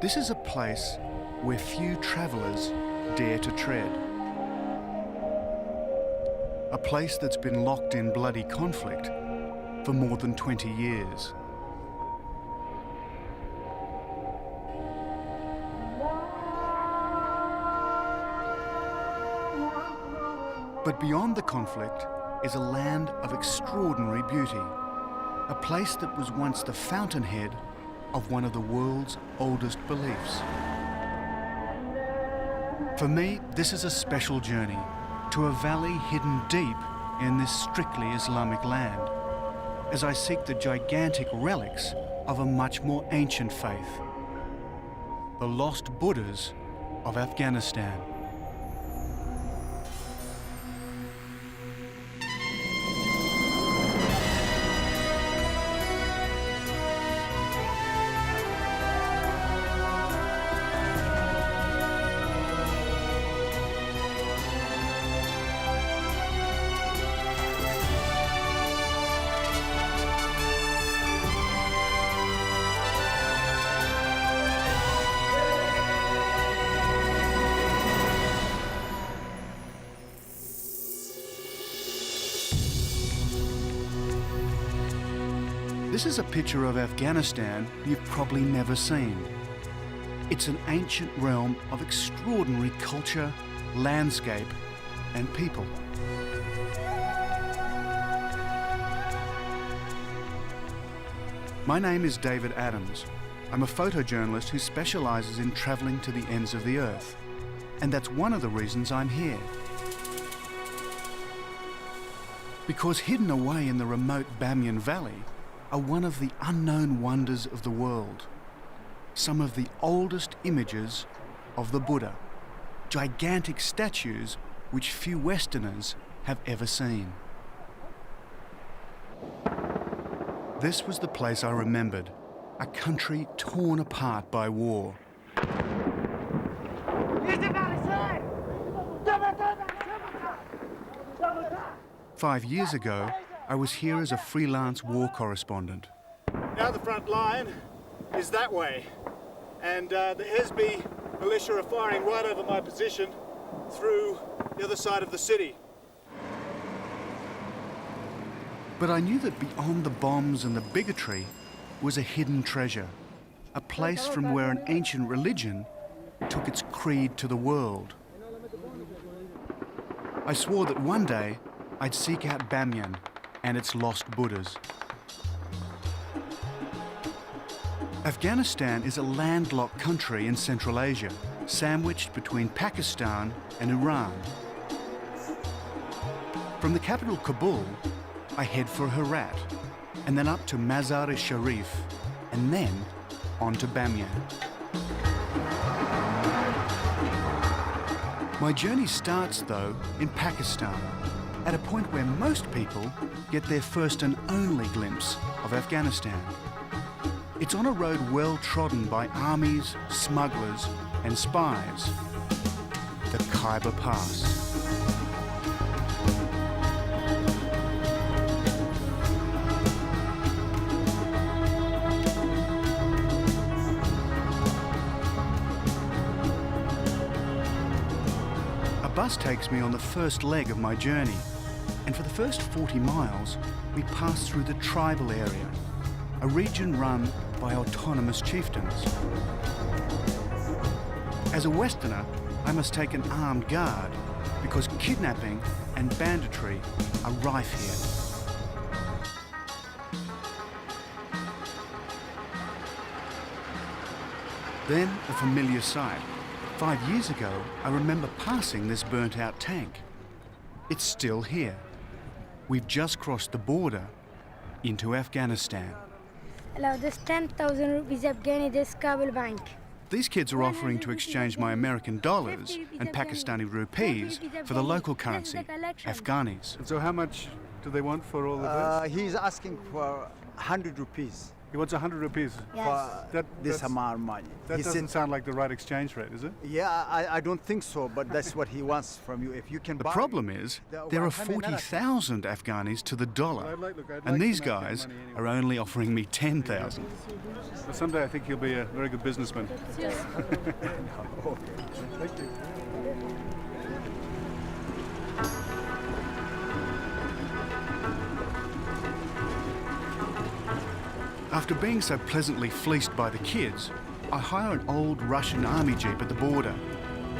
This is a place where few travellers dare to tread. A place that's been locked in bloody conflict for more than 20 years. But beyond the conflict is a land of extraordinary beauty, a place that was once the fountainhead of one of the world's oldest beliefs. For me, this is a special journey to a valley hidden deep in this strictly Islamic land, as I seek the gigantic relics of a much more ancient faith, the lost Buddhas of Afghanistan. This is a picture of Afghanistan you've probably never seen. It's an ancient realm of extraordinary culture, landscape, and people. My name is David Adams. I'm a photojournalist who specialises in travelling to the ends of the earth. And that's one of the reasons I'm here. Because hidden away in the remote Bamiyan Valley are one of the unknown wonders of the world. Some of the oldest images of the Buddha. Gigantic statues which few Westerners have ever seen. This was the place I remembered, a country torn apart by war. 5 years ago, I was here as a freelance war correspondent. Now the front line is that way, and the Hezbollah militia are firing right over my position through the other side of the city. But I knew that beyond the bombs and the bigotry was a hidden treasure, a place from where an ancient religion took its creed to the world. I swore that one day I'd seek out Bamiyan and its lost Buddhas. Afghanistan is a landlocked country in Central Asia, sandwiched between Pakistan and Iran. From the capital Kabul, I head for Herat, and then up to Mazar-e-Sharif, and then on to Bamiyan. My journey starts, though, in Pakistan, at a point where most people get their first and only glimpse of Afghanistan. It's on a road well trodden by armies, smugglers, and spies, the Khyber Pass. A bus takes me on the first leg of my journey, and for the first 40 miles, we pass through the tribal area, a region run by autonomous chieftains. As a Westerner, I must take an armed guard because kidnapping and banditry are rife here. Then a familiar sight. 5 years ago, I remember passing this burnt-out tank. It's still here. We've just crossed the border into Afghanistan. Allow this 10,000 rupees Afghani, this Kabul bank. These kids are offering to exchange my American dollars and Pakistani rupees for the local currency, Afghanis. And so how much do they want for all of this? He's asking for 100 rupees. He wants 100 rupees. Yes. for this amount of money. That He doesn't said, sound like the right exchange rate, is it? yeah, I don't think so, but that's what he wants from you. If you can The buy problem is, there are 40,000 Afghanis to the dollar, I'd like and these some Afghan guys money anyway. are only offering me 10,000. Well, someday I think he'll be a very good businessman. Okay. Thank you. After being so pleasantly fleeced by the kids, I hire an old Russian army jeep at the border.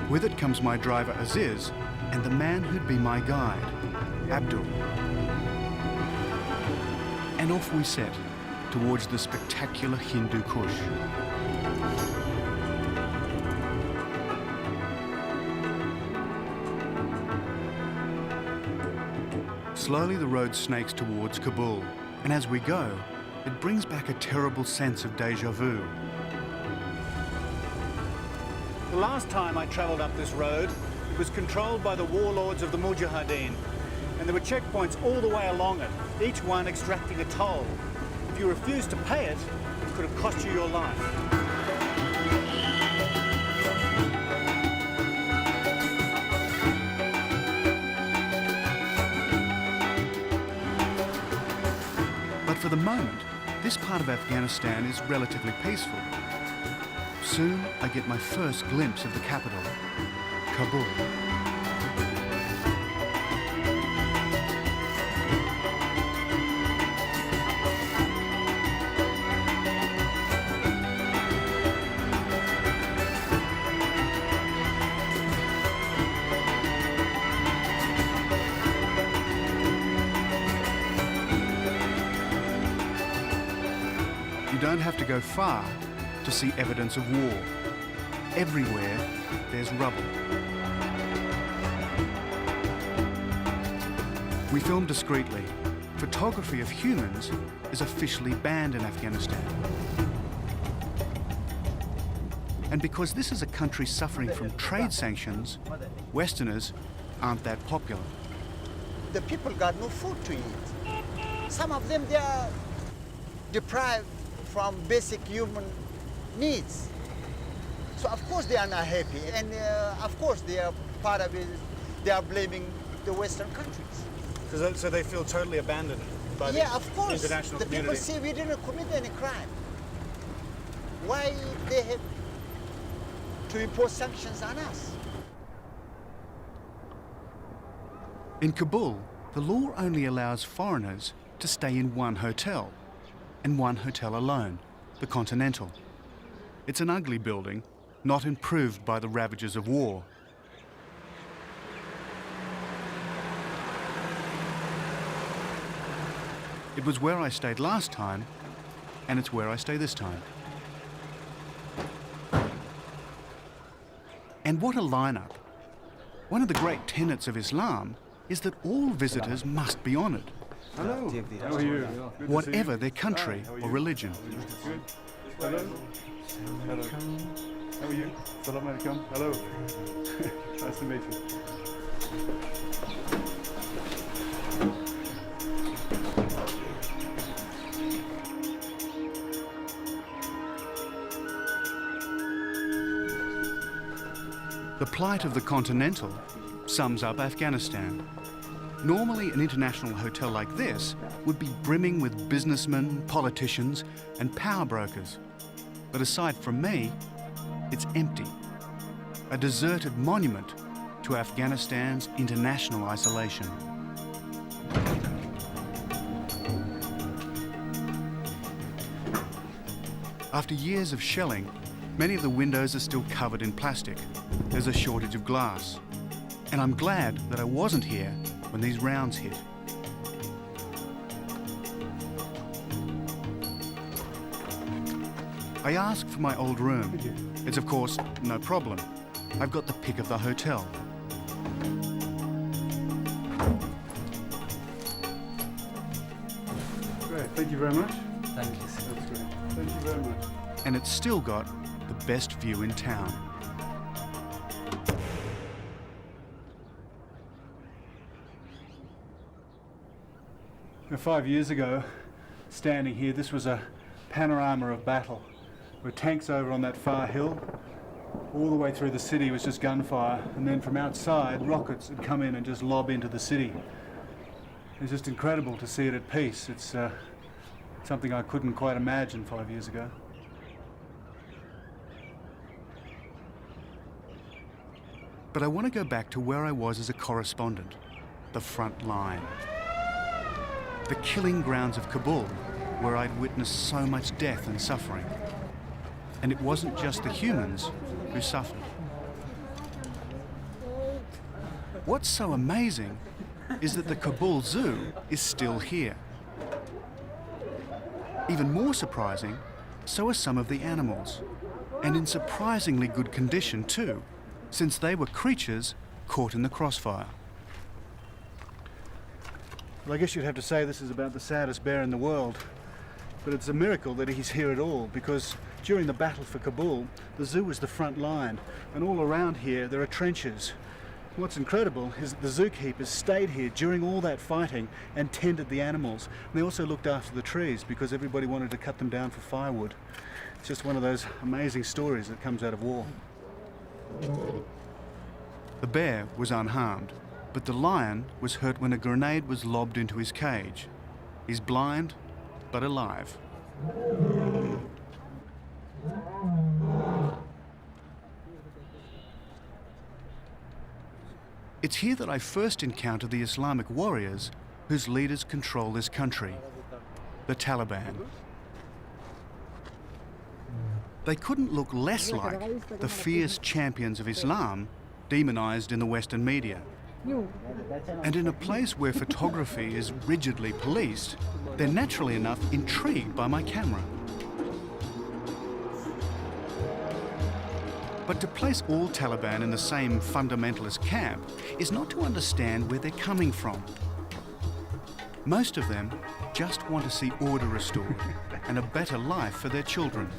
With it comes my driver Aziz and the man who'd be my guide, Abdul. And off we set towards the spectacular Hindu Kush. Slowly the road snakes towards Kabul, and as we go, it brings back a terrible sense of déjà vu. The last time I travelled up this road, it was controlled by the warlords of the Mujahideen, and there were checkpoints all the way along it, each one extracting a toll. If you refused to pay it, it could have cost you your life. But for the moment, this part of Afghanistan is relatively peaceful. Soon, I get my first glimpse of the capital, Kabul. You don't have to go far to see evidence of war. Everywhere, there's rubble. We film discreetly. Photography of humans is officially banned in Afghanistan. And because this is a country suffering from trade sanctions, Westerners aren't that popular. The people got no food to eat. Some of them, they are deprived from basic human needs. So of course they are not happy, and of course they are part of it. They are blaming the Western countries. So they feel totally abandoned by Yeah, the of course. international The community. people say we didn't commit any crime. Why they have to impose sanctions on us? In Kabul, the law only allows foreigners to stay in one hotel, and one hotel alone, the Continental. It's an ugly building, not improved by the ravages of war. It was where I stayed last time, and it's where I stay this time. And what a lineup. One of the great tenets of Islam is that all visitors must be honoured, Hello. How are you? Good to see you. whatever their country Hi, how are or you? religion. Good. Hello. Hello. How are you? Salam alaikum. Hello. Nice to meet you. The plight of the Continental sums up Afghanistan. Normally, an international hotel like this would be brimming with businessmen, politicians, and power brokers. But aside from me, it's empty. A deserted monument to Afghanistan's international isolation. After years of shelling, many of the windows are still covered in plastic. There's a shortage of glass. And I'm glad that I wasn't here when these rounds hit. I ask for my old room. It's of course no problem. I've got the pick of the hotel. Great. Thank you very much. Thank you, sir. That's great. Thank you very much. And it's still got the best view in town. Now, 5 years ago, standing here, this was a panorama of battle. With tanks over on that far hill, all the way through the city was just gunfire, and then from outside, rockets would come in and just lob into the city. It was just incredible to see it at peace. It's something I couldn't quite imagine 5 years ago. But I want to go back to where I was as a correspondent, the front line. The killing grounds of Kabul, where I'd witnessed so much death and suffering. And it wasn't just the humans who suffered. What's so amazing is that the Kabul Zoo is still here. Even more surprising, so are some of the animals, and in surprisingly good condition too, since they were creatures caught in the crossfire. Well, I guess you'd have to say this is about the saddest bear in the world, but it's a miracle that he's here at all, because during the battle for Kabul, the zoo was the front line, and all around here there are trenches. What's incredible is that the zookeepers stayed here during all that fighting and tended the animals. And they also looked after the trees because everybody wanted to cut them down for firewood. It's just one of those amazing stories that comes out of war. The bear was unharmed, but the lion was hurt when a grenade was lobbed into his cage. He's blind, but alive. It's here that I first encountered the Islamic warriors whose leaders control this country, the Taliban. They couldn't look less like the fierce champions of Islam demonized in the Western media. And in a place where photography is rigidly policed, they're naturally enough intrigued by my camera. But to place all Taliban in the same fundamentalist camp is not to understand where they're coming from. Most of them just want to see order restored and a better life for their children.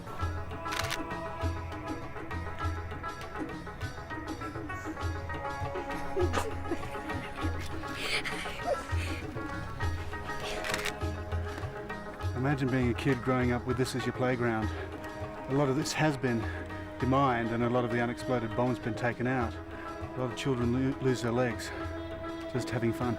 Imagine being a kid growing up with this as your playground. A lot of this has been demined and a lot of the unexploded bombs been taken out. A lot of children lose their legs just having fun.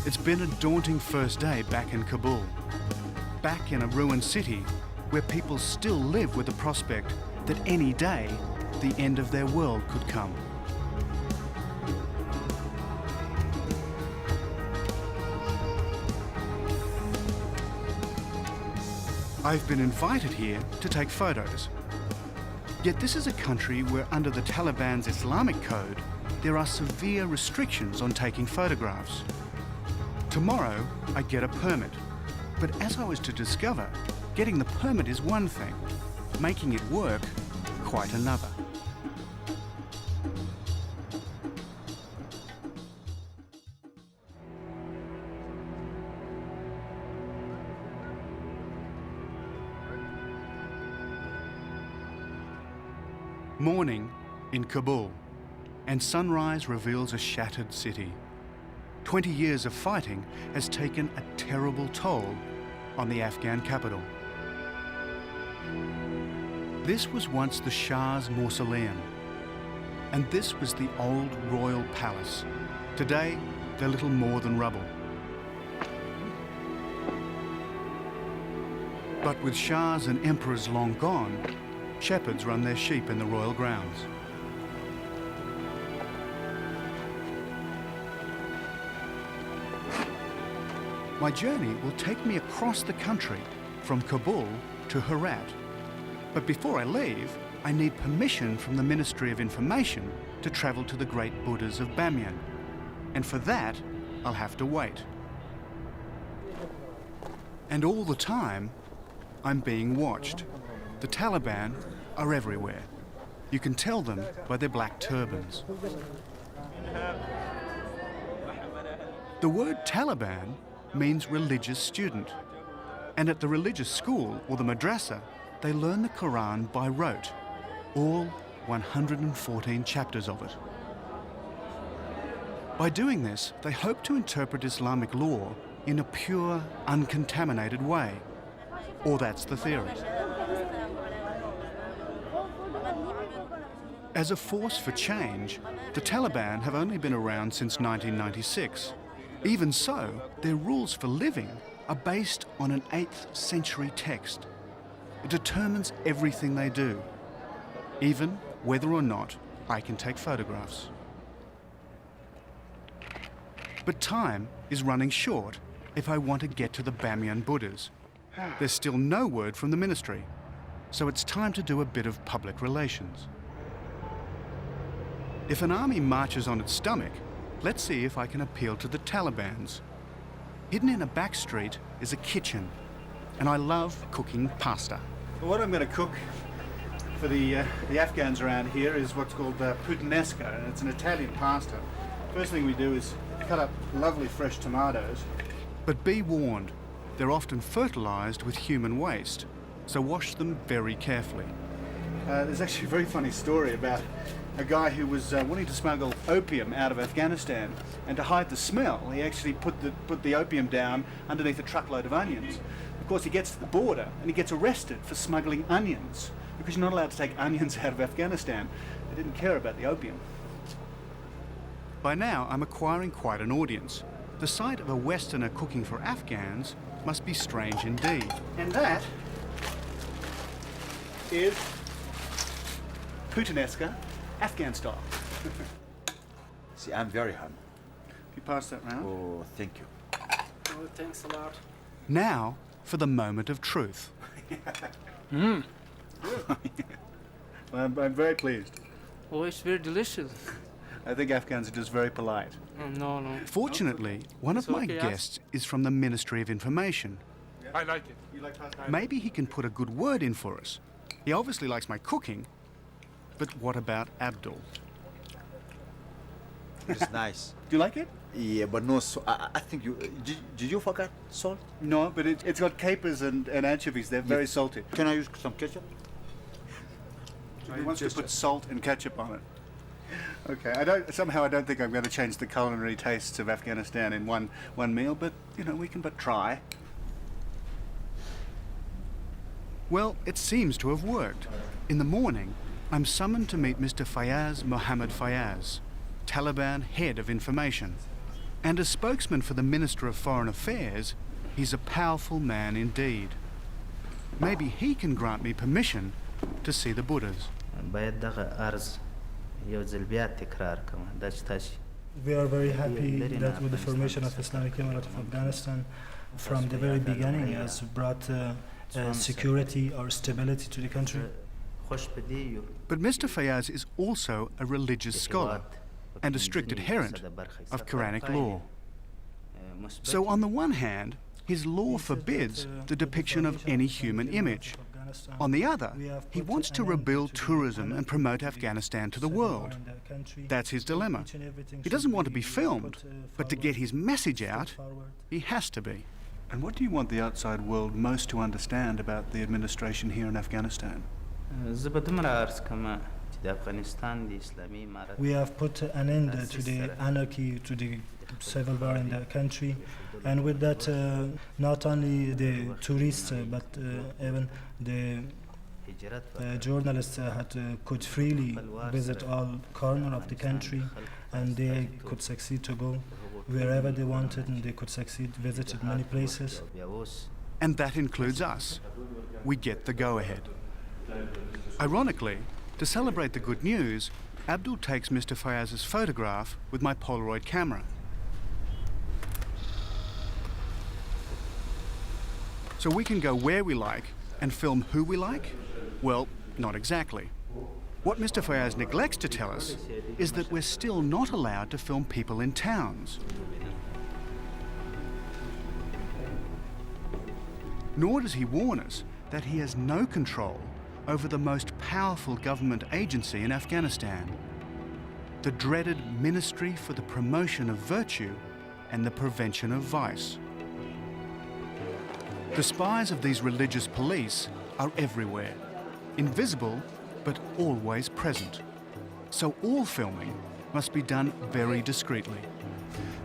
It's been a daunting first day back in Kabul, back in a ruined city where people still live with the prospect that any day the end of their world could come. I've been invited here to take photos. Yet this is a country where under the Taliban's Islamic code, there are severe restrictions on taking photographs. Tomorrow, I get a permit. But as I was to discover, getting the permit is one thing, making it work, quite another. Morning in Kabul, and sunrise reveals a shattered city. 20 years of fighting has taken a terrible toll on the Afghan capital. This was once the Shah's mausoleum, and this was the old royal palace. Today, they're little more than rubble. But with Shahs and emperors long gone, shepherds run their sheep in the royal grounds. My journey will take me across the country from Kabul to Herat. But before I leave, I need permission from the Ministry of Information to travel to the great Buddhas of Bamiyan. And for that, I'll have to wait. And all the time, I'm being watched. The Taliban are everywhere. You can tell them by their black turbans. The word Taliban means religious student. And at the religious school, or the madrasa, they learn the Quran by rote, all 114 chapters of it. By doing this, they hope to interpret Islamic law in a pure, uncontaminated way. Or that's the theory. As a force for change, the Taliban have only been around since 1996. Even so, their rules for living are based on an 8th century text. It determines everything they do, even whether or not I can take photographs. But time is running short if I want to get to the Bamiyan Buddhas. There's still no word from the ministry, so it's time to do a bit of public relations. If an army marches on its stomach, let's see if I can appeal to the Talibans. Hidden in a back street is a kitchen, and I love cooking pasta. Well, what I'm going to cook for the Afghans around here is what's called puttanesca, and it's an Italian pasta. First thing we do is cut up lovely fresh tomatoes. But be warned, they're often fertilized with human waste, so wash them very carefully. There's actually a very funny story about a guy who was wanting to smuggle opium out of Afghanistan, and to hide the smell, he actually put the opium down underneath a truckload of onions. Of course, he gets to the border and he gets arrested for smuggling onions, because you're not allowed to take onions out of Afghanistan. They didn't care about the opium. By now, I'm acquiring quite an audience. The sight of a Westerner cooking for Afghans must be strange indeed. And that is puttanesca, Afghan style. See, I'm very hungry. If you pass that round. Oh, thank you. Oh, thanks a lot. Now, for the moment of truth. Well, I'm very pleased. Oh, it's very delicious. I think Afghans are just very polite. Oh, no. Fortunately, one of my okay, guests is from the Ministry of Information. I like it. You like pasta? Maybe he can put a good word in for us. He obviously likes my cooking, but what about Abdul? It's nice. Do you like it? Yeah, but no, so I think you... Did you forget salt? No, but it's got capers and anchovies. They're very salty. Can I use some ketchup? So he wants to put salt and ketchup on it. Okay, I don't think I'm going to change the culinary tastes of Afghanistan in one meal, but, you know, we can but try. Well, it seems to have worked. In the morning, I'm summoned to meet Mr. Fayaz Mohammed Fayaz, Taliban head of information. And as spokesman for the Minister of Foreign Affairs, he's a powerful man indeed. Maybe he can grant me permission to see the Buddhas. We are very happy that with the formation of Islamic Emirate of Afghanistan, from the very beginning, has brought security or stability to the country. But Mr. Fayaz is also a religious scholar and a strict adherent of Quranic law. So on the one hand, his law forbids the depiction of any human image. On the other, he wants to rebuild tourism and promote Afghanistan to the world. That's his dilemma. He doesn't want to be filmed, but to get his message out, he has to be. And what do you want the outside world most to understand about the administration here in Afghanistan? We have put an end to the anarchy, to the civil war in the country, and with that, not only the tourists, but even the journalists could freely visit all corners of the country, and they could succeed to go wherever they wanted, and they could succeed, visited many places. And that includes us. We get the go-ahead. Ironically, to celebrate the good news, Abdul takes Mr. Fayaz's photograph with my Polaroid camera. So we can go where we like and film who we like? Well, not exactly. What Mr. Fayaz neglects to tell us is that we're still not allowed to film people in towns. Nor does he warn us that he has no control over the most powerful government agency in Afghanistan, the dreaded Ministry for the Promotion of Virtue and the Prevention of Vice. The spies of these religious police are everywhere, invisible but always present. So all filming must be done very discreetly.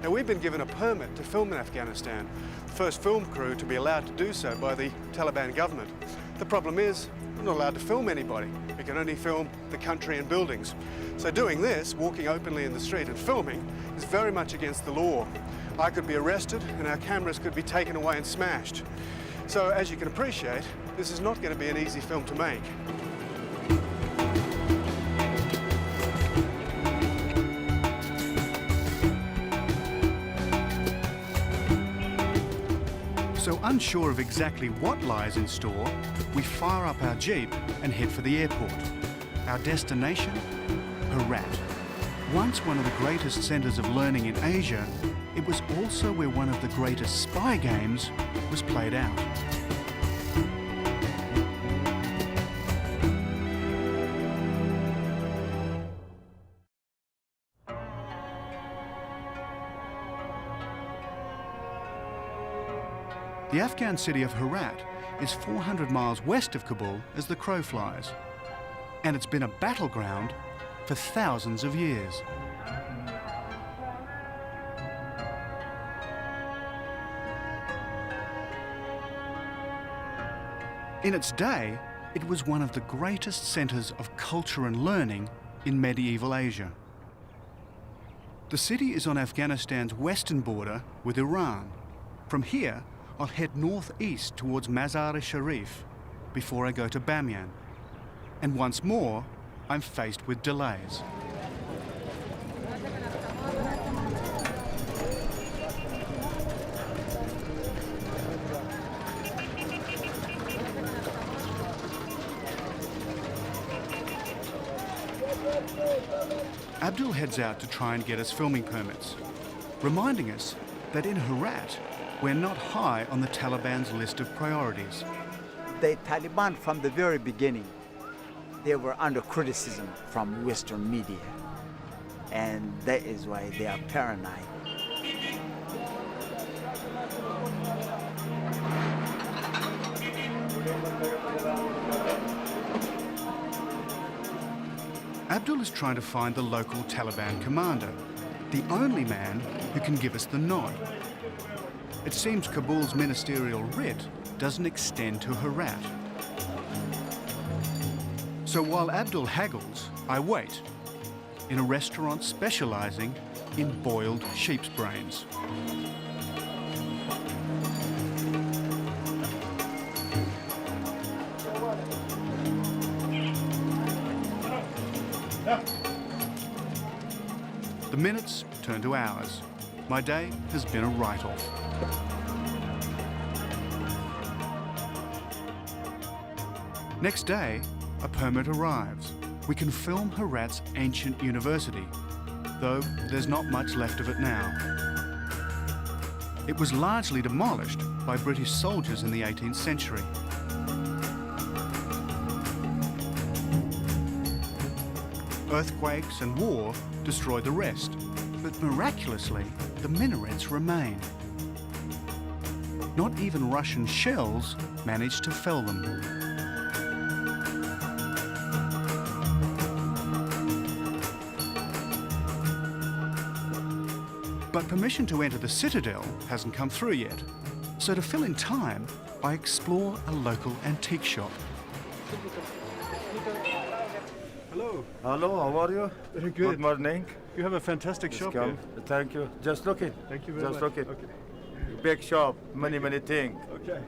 Now, we've been given a permit to film in Afghanistan, the first film crew to be allowed to do so by the Taliban government. The problem is, we're not allowed to film anybody. We can only film the country and buildings. So doing this, walking openly in the street and filming, is very much against the law. I could be arrested and our cameras could be taken away and smashed. So as you can appreciate, this is not going to be an easy film to make. So unsure of exactly what lies in store, we fire up our Jeep and head for the airport. Our destination? Herat. Once one of the greatest centres of learning in Asia, it was also where one of the greatest spy games was played out. The Afghan city of Herat is 400 miles west of Kabul as the crow flies, and it's been a battleground for thousands of years. In its day, it was one of the greatest centres of culture and learning in medieval Asia. The city is on Afghanistan's western border with Iran. From here, I'll head northeast towards Mazar-e-Sharif before I go to Bamiyan. And once more, I'm faced with delays. Abdul heads out to try and get us filming permits, reminding us that in Herat, we're not high on the Taliban's list of priorities. The Taliban, from the very beginning, they were under criticism from Western media. And that is why they are paranoid. Abdul is trying to find the local Taliban commander, the only man who can give us the nod. It seems Kabul's ministerial writ doesn't extend to Herat. So while Abdul haggles, I wait in a restaurant specialising in boiled sheep's brains. The minutes turn to hours. My day has been a write-off. Next day, a permit arrives. We can film Herat's ancient university, though there's not much left of it now. It was largely demolished by British soldiers in the 18th century. Earthquakes and war destroyed the rest, but miraculously, the minarets remain. Not even Russian shells managed to fell them. But permission to enter the citadel hasn't come through yet. So to fill in time, I explore a local antique shop. Hello. Hello, how are you? Very Good morning. You have a fantastic shop here. Thank you. Just look it. Thank you very Just much. look it. Okay. Big shop, many things. Okay.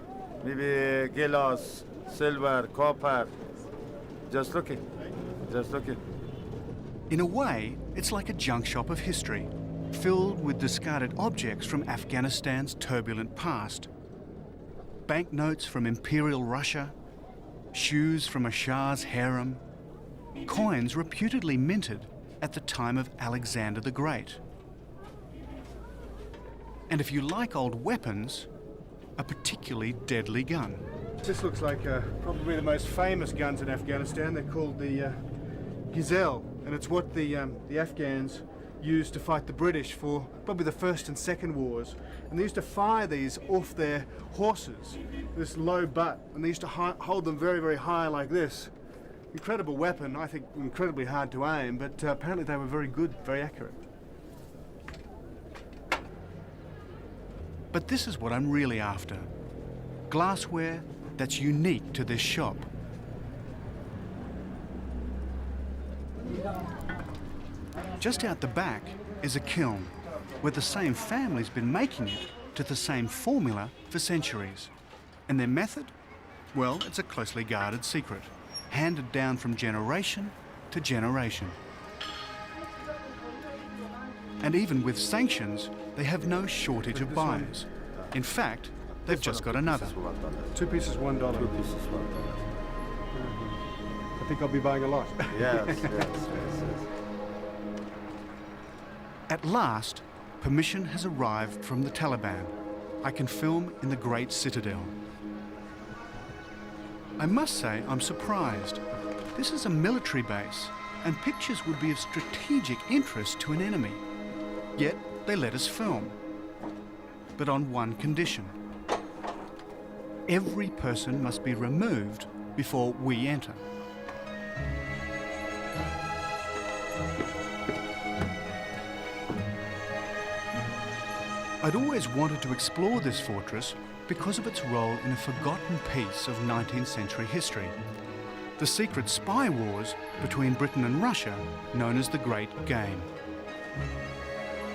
Maybe glass, silver, copper. Just look it. Just look it. In a way, it's like a junk shop of history, filled with discarded objects from Afghanistan's turbulent past. Banknotes from Imperial Russia, shoes from a Shah's harem, coins reputedly minted at the time of Alexander the Great. And if you like old weapons, a particularly deadly gun. This looks like probably the most famous guns in Afghanistan. They're called the Gazelle, and it's what the Afghans used to fight the British for probably the First and Second Wars. And they used to fire these off their horses, this low butt, and they used to hold them very, very high like this. Incredible weapon, I think incredibly hard to aim, but apparently they were very good, very accurate. But this is what I'm really after. Glassware that's unique to this shop. Just out the back is a kiln where the same family's been making it to the same formula for centuries. And their method? Well, it's a closely guarded secret, handed down from generation to generation. And even with sanctions, they have no shortage of buyers. In fact, they've just got another. 2 pieces, $1. 2 pieces, $1. I think I'll be buying a lot. Yes. At last, permission has arrived from the Taliban. I can film in the Great Citadel. I must say I'm surprised. This is a military base, and pictures would be of strategic interest to an enemy. Yet they let us film. But on one condition. Every person must be removed before we enter. I'd always wanted to explore this fortress because of its role in a forgotten piece of 19th century history. The secret spy wars between Britain and Russia, known as the Great Game.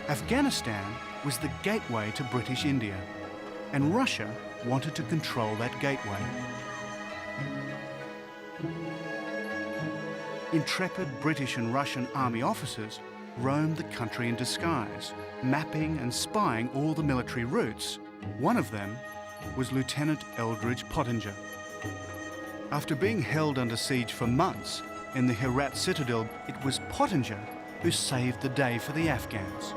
Afghanistan was the gateway to British India, and Russia wanted to control that gateway. Intrepid British and Russian army officers roamed the country in disguise, mapping and spying all the military routes. One of them was Lieutenant Eldridge Pottinger. After being held under siege for months in the Herat citadel, it was Pottinger who saved the day for the Afghans.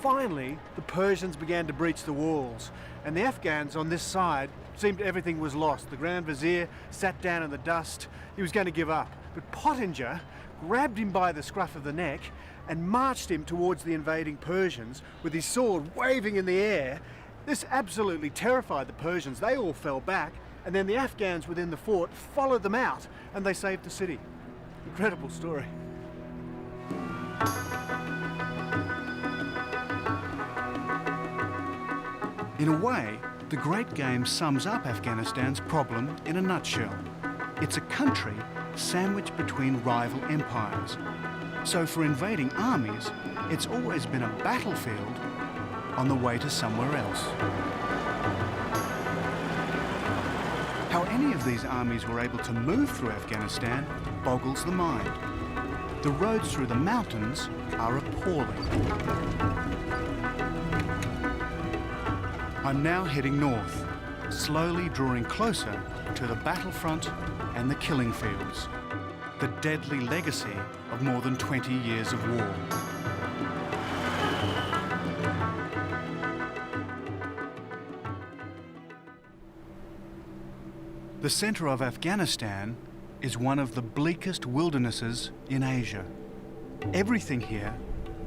Finally, the Persians began to breach the walls, and the Afghans on this side seemed everything was lost. The Grand Vizier sat down in the dust. He was going to give up. But Pottinger grabbed him by the scruff of the neck and marched him towards the invading Persians with his sword waving in the air. This absolutely terrified the Persians. They all fell back, and then the Afghans within the fort followed them out, and they saved the city. Incredible story. In a way, the Great Game sums up Afghanistan's problem in a nutshell. It's a country sandwiched between rival empires. So for invading armies, it's always been a battlefield on the way to somewhere else. How any of these armies were able to move through Afghanistan boggles the mind. The roads through the mountains are appalling. I'm now heading north, slowly drawing closer to the battlefront and the killing fields, the deadly legacy of more than 20 years of war. The center of Afghanistan is one of the bleakest wildernesses in Asia. Everything here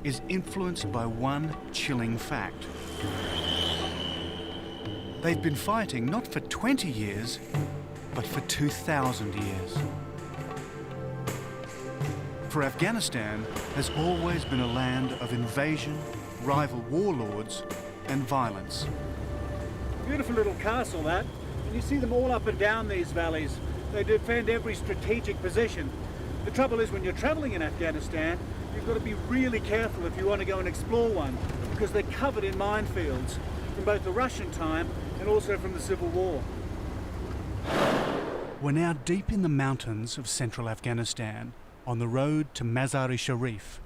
is influenced by one chilling fact. They've been fighting not for 20 years, but for 2,000 years. For Afghanistan has always been a land of invasion, rival warlords, and violence. Beautiful little castle, that. And you see them all up and down these valleys. They defend every strategic position. The trouble is, when you're traveling in Afghanistan, you've got to be really careful if you want to go and explore one, because they're covered in minefields from both the Russian time and also from the Civil War. We're now deep in the mountains of central Afghanistan, on the road to Mazar-e-Sharif,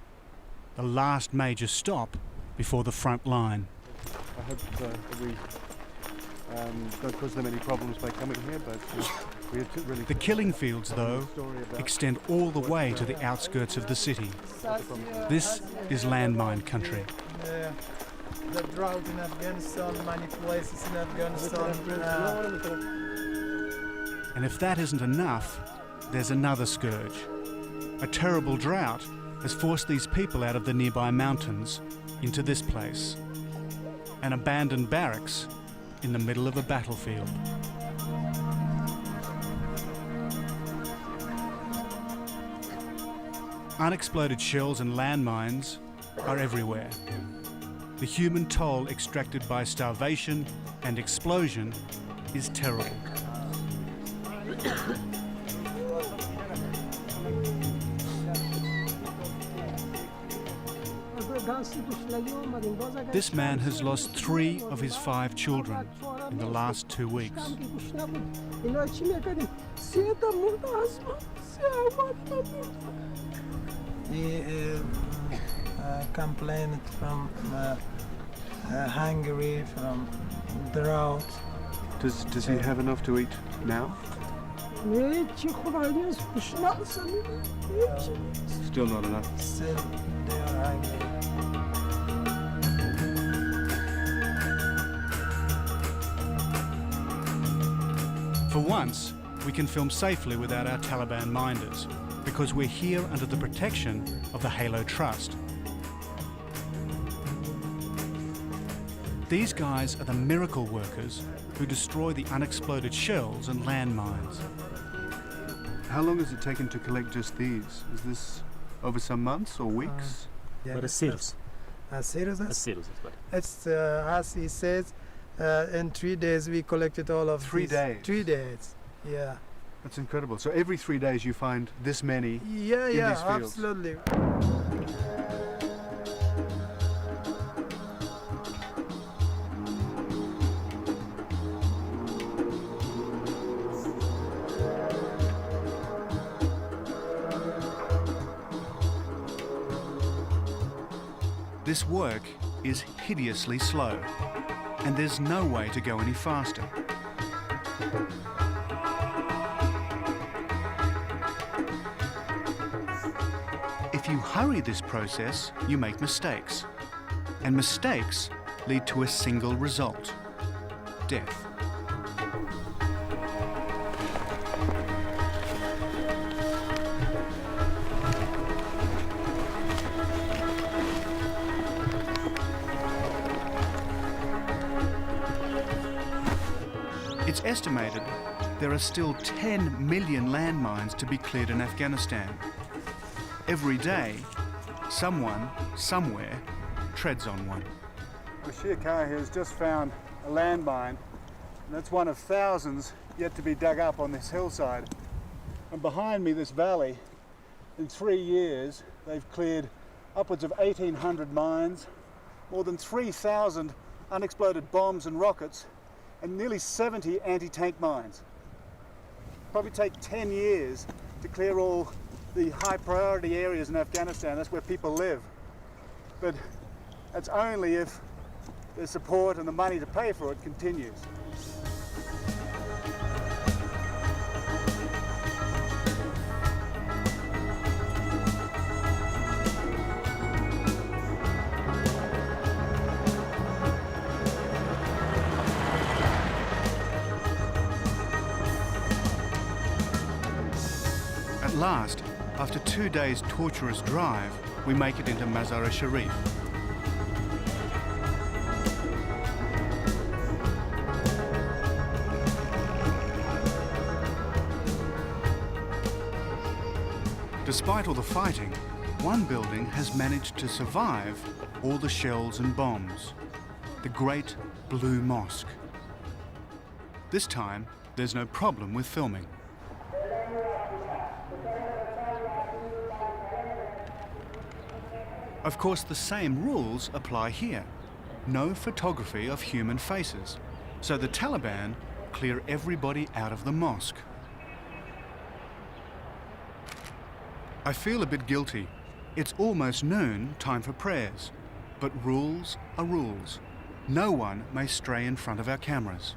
the last major stop before the front line. I hope that we don't cause them any problems by coming here, but we had to really... The killing fields, though, extend all the way to the outskirts of the city. This is landmine country. the drought in Afghanistan, many places in Afghanistan. And if that isn't enough, there's another scourge. A terrible drought has forced these people out of the nearby mountains into this place, an abandoned barracks in the middle of a battlefield. Unexploded shells and landmines are everywhere. The human toll extracted by starvation and explosion is terrible. This man has lost 3 of his 5 children in the last 2 weeks. He complained from Hungary, from drought. Does he have enough to eat now? Still not enough. Still, they are hungry. For once, we can film safely without our Taliban minders, because we're here under the protection of the Halo Trust. These guys are the miracle workers who destroy the unexploded shells and landmines. How long has it taken to collect just these? Is this over some months or weeks? Yeah, But a series. a series. A series is what. It's as he says, in 3 days we collected all of 3 these. days? 3 days. Yeah. That's incredible. So every 3 days you find this many Yeah, in yeah, these fields? absolutely. This work is hideously slow, and there's no way to go any faster. If you hurry this process, you make mistakes. And mistakes lead to a single result: death. It's estimated there are still 10 million landmines to be cleared in Afghanistan. Every day, someone, somewhere, treads on one. Bashir Khan here has just found a landmine, and that's one of thousands yet to be dug up on this hillside. And behind me, this valley, in 3 years, they've cleared upwards of 1,800 mines, more than 3,000 unexploded bombs and rockets, and nearly 70 anti-tank mines. Probably take 10 years to clear all the high priority areas in Afghanistan. That's where people live. But that's only if the support and the money to pay for it continues. At last, after 2 days' torturous drive, we make it into Mazar-e-Sharif. Despite all the fighting, one building has managed to survive all the shells and bombs: the Great Blue Mosque. This time, there's no problem with filming. Of course, the same rules apply here. No photography of human faces. So the Taliban clear everybody out of the mosque. I feel a bit guilty. It's almost noon, time for prayers. But rules are rules. No one may stray in front of our cameras.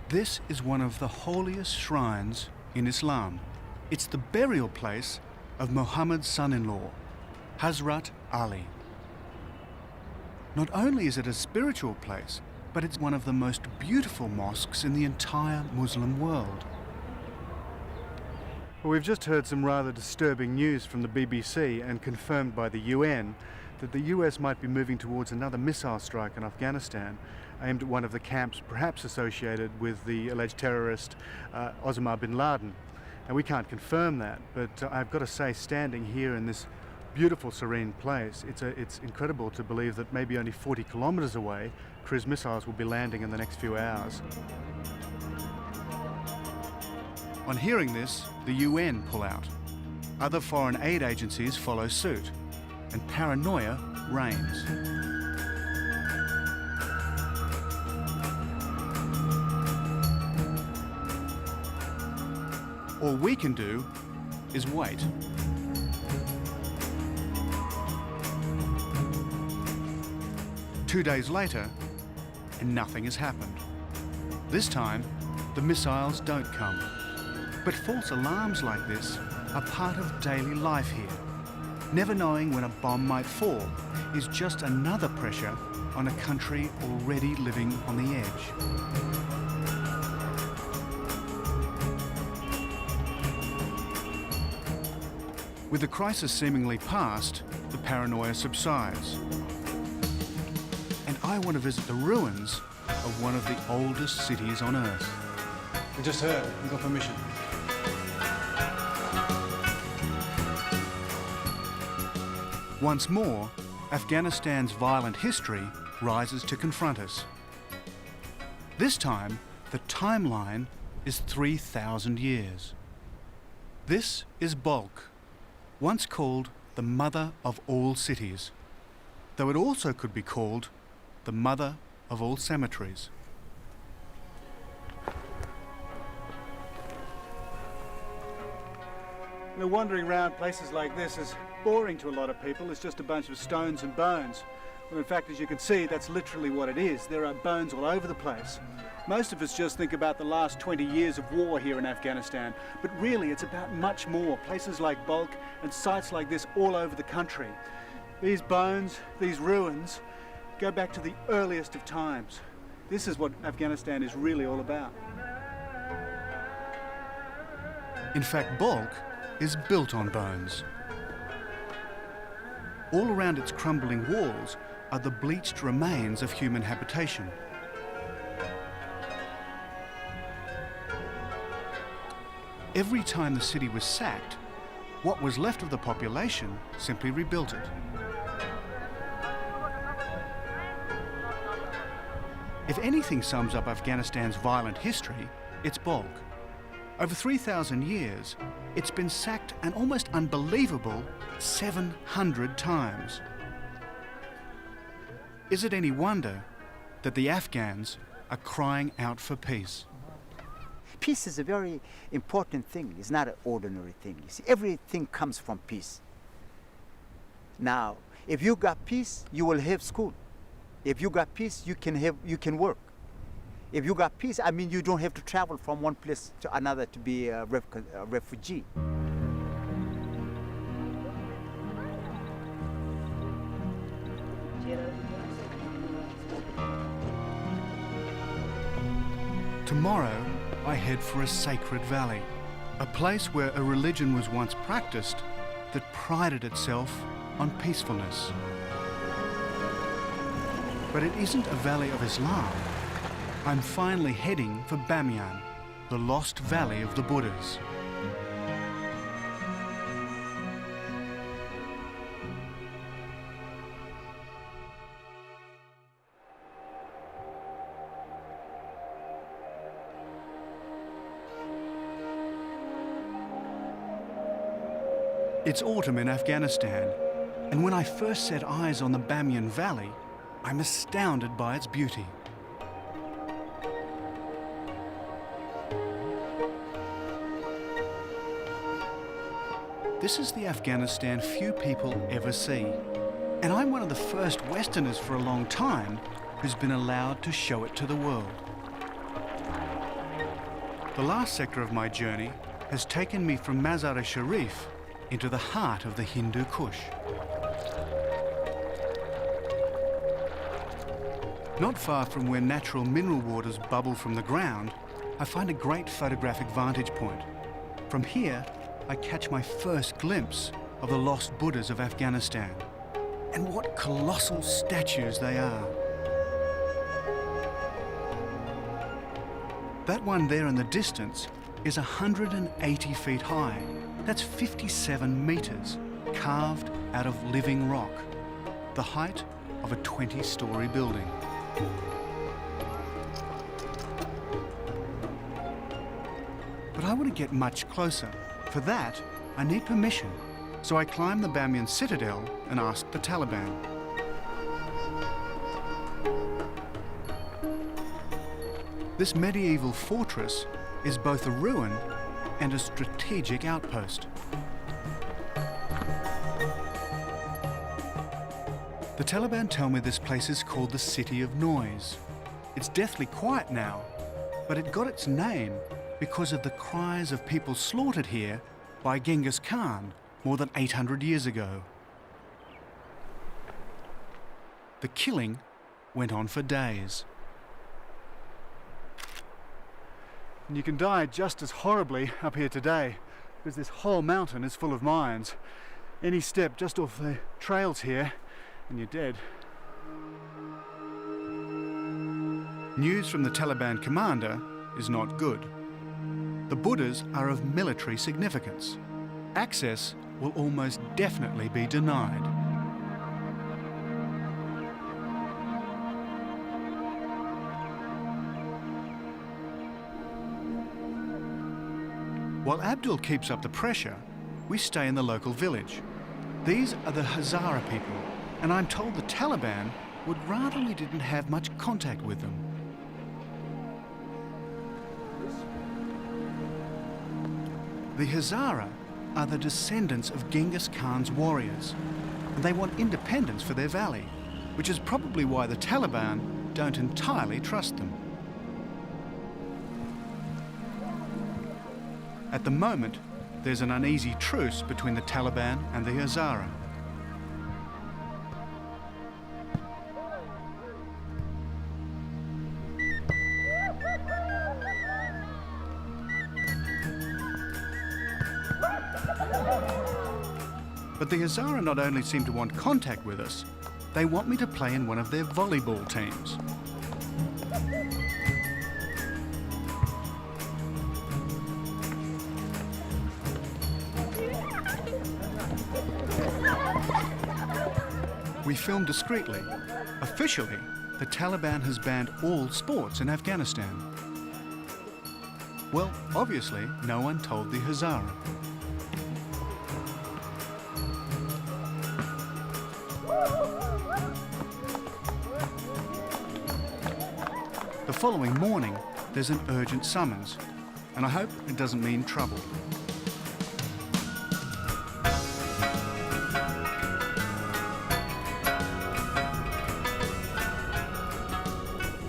This is one of the holiest shrines in Islam. It's the burial place of Muhammad's son-in-law, Hazrat Ali. Not only is it a spiritual place, but it's one of the most beautiful mosques in the entire Muslim world. Well, we've just heard some rather disturbing news from the BBC and confirmed by the UN that the US might be moving towards another missile strike in Afghanistan aimed at one of the camps perhaps associated with the alleged terrorist Osama bin Laden. And we can't confirm that, but I've got to say, standing here in this beautiful, serene place, it's incredible to believe that maybe only 40 kilometres away, cruise missiles will be landing in the next few hours. On hearing this, the UN pull out. Other foreign aid agencies follow suit, and paranoia reigns. All we can do is wait. Two days later, and nothing has happened. This time, the missiles don't come. But false alarms like this are part of daily life here. Never knowing when a bomb might fall is just another pressure on a country already living on the edge. With the crisis seemingly past, the paranoia subsides. And I want to visit the ruins of one of the oldest cities on Earth. We just heard, we got permission. Once more, Afghanistan's violent history rises to confront us. This time, the timeline is 3,000 years. This is Balkh, once called the mother of all cities, though it also could be called the mother of all cemeteries. You know, wandering around places like this is boring to a lot of people. It's just a bunch of stones and bones. Well, in fact, as you can see, that's literally what it is. There are bones all over the place. Most of us just think about the last 20 years of war here in Afghanistan, but really it's about much more. Places like Balkh and sites like this all over the country. These bones, these ruins, go back to the earliest of times. This is what Afghanistan is really all about. In fact, Balkh is built on bones. All around its crumbling walls are the bleached remains of human habitation. Every time the city was sacked, what was left of the population simply rebuilt it. If anything sums up Afghanistan's violent history, it's Balkh. Over 3,000 years, it's been sacked an almost unbelievable 700 times. Is it any wonder that the Afghans are crying out for peace? Peace is a very important thing. It's not an ordinary thing. You see, everything comes from peace. Now, if you got peace, you will have school. If you got peace, you can work. If you got peace, I mean, you don't have to travel from one place to another to be a refugee. Tomorrow, I head for a sacred valley, a place where a religion was once practiced that prided itself on peacefulness. But it isn't a valley of Islam. I'm finally heading for Bamiyan, the lost valley of the Buddhas. It's autumn in Afghanistan, and when I first set eyes on the Bamiyan Valley, I'm astounded by its beauty. This is the Afghanistan few people ever see, and I'm one of the first Westerners for a long time who's been allowed to show it to the world. The last sector of my journey has taken me from Mazar-e-Sharif into the heart of the Hindu Kush. Not far from where natural mineral waters bubble from the ground, I find a great photographic vantage point. From here, I catch my first glimpse of the lost Buddhas of Afghanistan. And what colossal statues they are. That one there in the distance is 180 feet high. That's 57 meters, carved out of living rock, the height of a 20-story building. But I want to get much closer. For that, I need permission. So I climb the Bamiyan citadel and ask the Taliban. This medieval fortress is both a ruin and a strategic outpost. The Taliban tell me this place is called the City of Noise. It's deathly quiet now, but it got its name because of the cries of people slaughtered here by Genghis Khan more than 800 years ago. The killing went on for days. And you can die just as horribly up here today, because this whole mountain is full of mines. Any step just off the trails here, and you're dead. News from the Taliban commander is not good. The Buddhas are of military significance. Access will almost definitely be denied. While Abdul keeps up the pressure, we stay in the local village. These are the Hazara people, and I'm told the Taliban would rather we didn't have much contact with them. The Hazara are the descendants of Genghis Khan's warriors, and they want independence for their valley, which is probably why the Taliban don't entirely trust them. At the moment, there's an uneasy truce between the Taliban and the Hazara. But the Hazara not only seem to want contact with us, they want me to play in one of their volleyball teams. We film discreetly. Officially, the Taliban has banned all sports in Afghanistan. Well, obviously, no one told the Hazara. The following morning, there's an urgent summons, and I hope it doesn't mean trouble.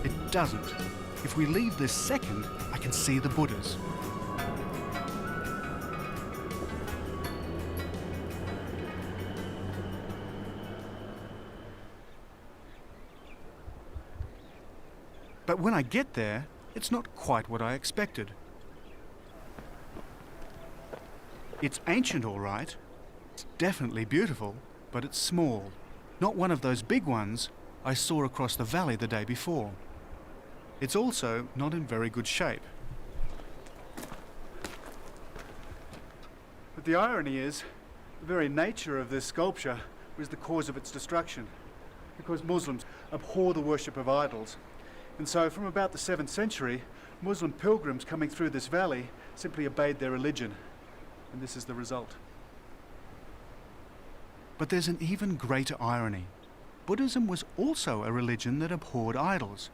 It doesn't. If we leave this second, I can see the Buddhas. But when I get there, it's not quite what I expected. It's ancient, all right. It's definitely beautiful, but it's small. Not one of those big ones I saw across the valley the day before. It's also not in very good shape. But the irony is, the very nature of this sculpture was the cause of its destruction, because Muslims abhor the worship of idols. And so from about the 7th century, Muslim pilgrims coming through this valley simply obeyed their religion. And this is the result. But there's an even greater irony. Buddhism was also a religion that abhorred idols.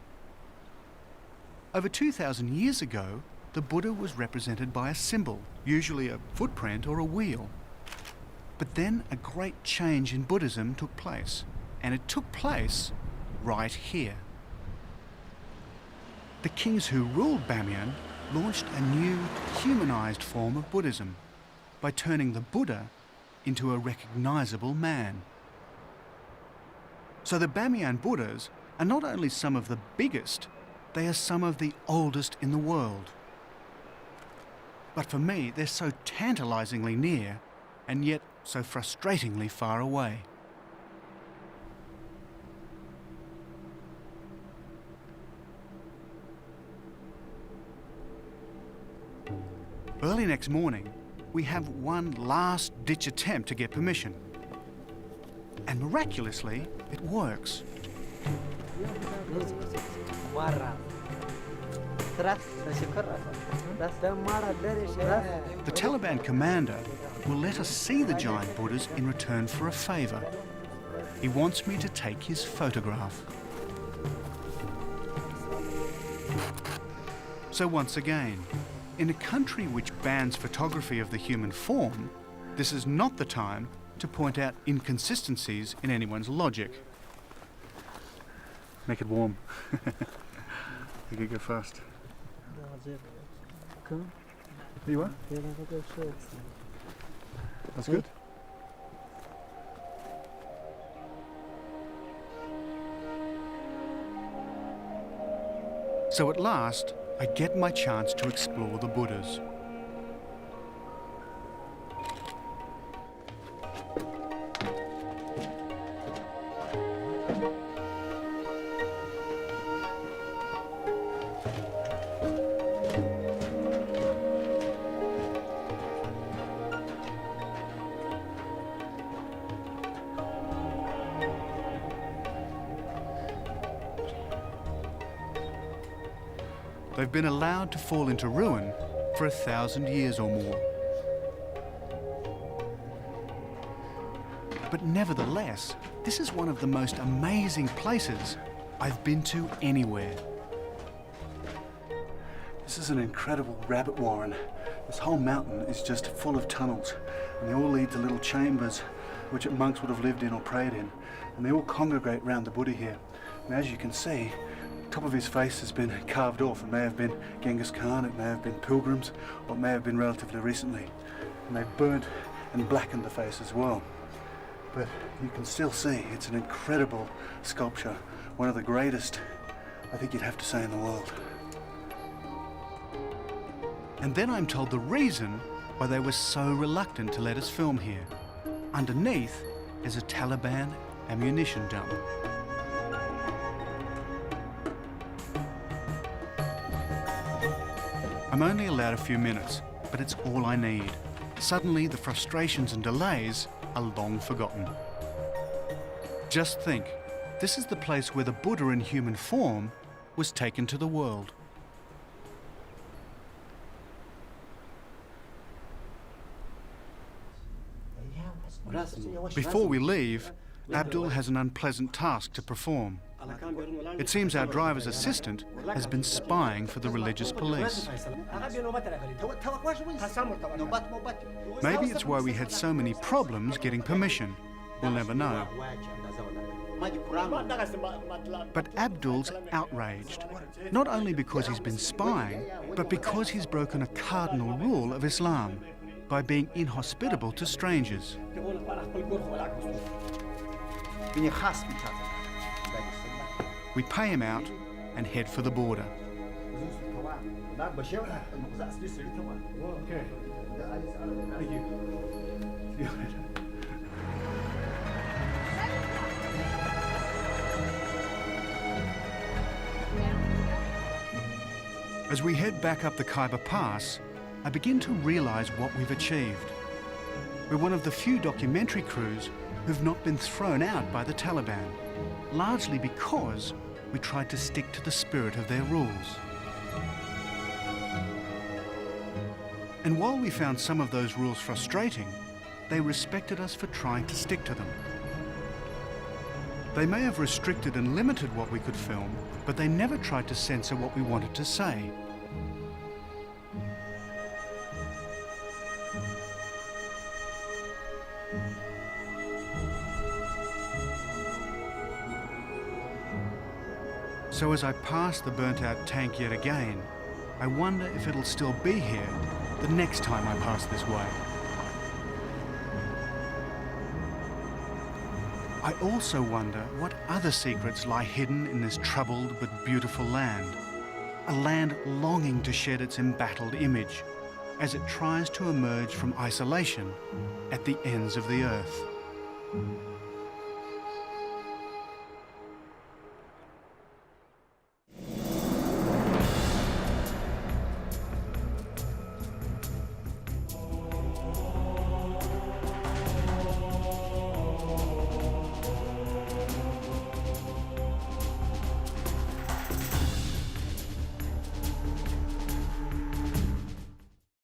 Over 2,000 years ago, the Buddha was represented by a symbol, usually a footprint or a wheel. But then a great change in Buddhism took place, and it took place right here. The kings who ruled Bamiyan launched a new, humanized form of Buddhism by turning the Buddha into a recognizable man. So the Bamiyan Buddhas are not only some of the biggest, they are some of the oldest in the world. But for me, they're so tantalizingly near, and yet so frustratingly far away. Early next morning, we have one last-ditch attempt to get permission. And miraculously, it works. The Taliban commander will let us see the giant Buddhas in return for a favour. He wants me to take his photograph. So once again, in a country which bans photography of the human form, this is not the time to point out inconsistencies in anyone's logic. Make it warm. You can go fast. There you are? That's good. So at last, I get my chance to explore the Buddhas. They've been allowed to fall into ruin for 1,000 years or more. But nevertheless, this is one of the most amazing places I've been to anywhere. This is an incredible rabbit warren. This whole mountain is just full of tunnels, and they all lead to little chambers which monks would have lived in or prayed in, and they all congregate around the Buddha here. And as you can see, the top of his face has been carved off. It may have been Genghis Khan, it may have been pilgrims, or it may have been relatively recently. And they've burnt and blackened the face as well. But you can still see it's an incredible sculpture, one of the greatest, I think you'd have to say, in the world. And then I'm told the reason why they were so reluctant to let us film here. Underneath is a Taliban ammunition dump. I'm only allowed a few minutes, but it's all I need. Suddenly, the frustrations and delays are long forgotten. Just think, this is the place where the Buddha in human form was taken to the world. Before we leave, Abdul has an unpleasant task to perform. It seems our driver's assistant has been spying for the religious police. Maybe it's why we had so many problems getting permission. We'll never know. But Abdul's outraged, not only because he's been spying, but because he's broken a cardinal rule of Islam by being inhospitable to strangers. We pay him out and head for the border. Okay. Thank you. See you later. As we head back up the Khyber Pass, I begin to realize what we've achieved. We're one of the few documentary crews who've not been thrown out by the Taliban, largely because we tried to stick to the spirit of their rules. And while we found some of those rules frustrating, they respected us for trying to stick to them. They may have restricted and limited what we could film, but they never tried to censor what we wanted to say. So as I pass the burnt-out tank yet again, I wonder if it'll still be here the next time I pass this way. I also wonder what other secrets lie hidden in this troubled but beautiful land. A land longing to shed its embattled image as it tries to emerge from isolation at the ends of the earth.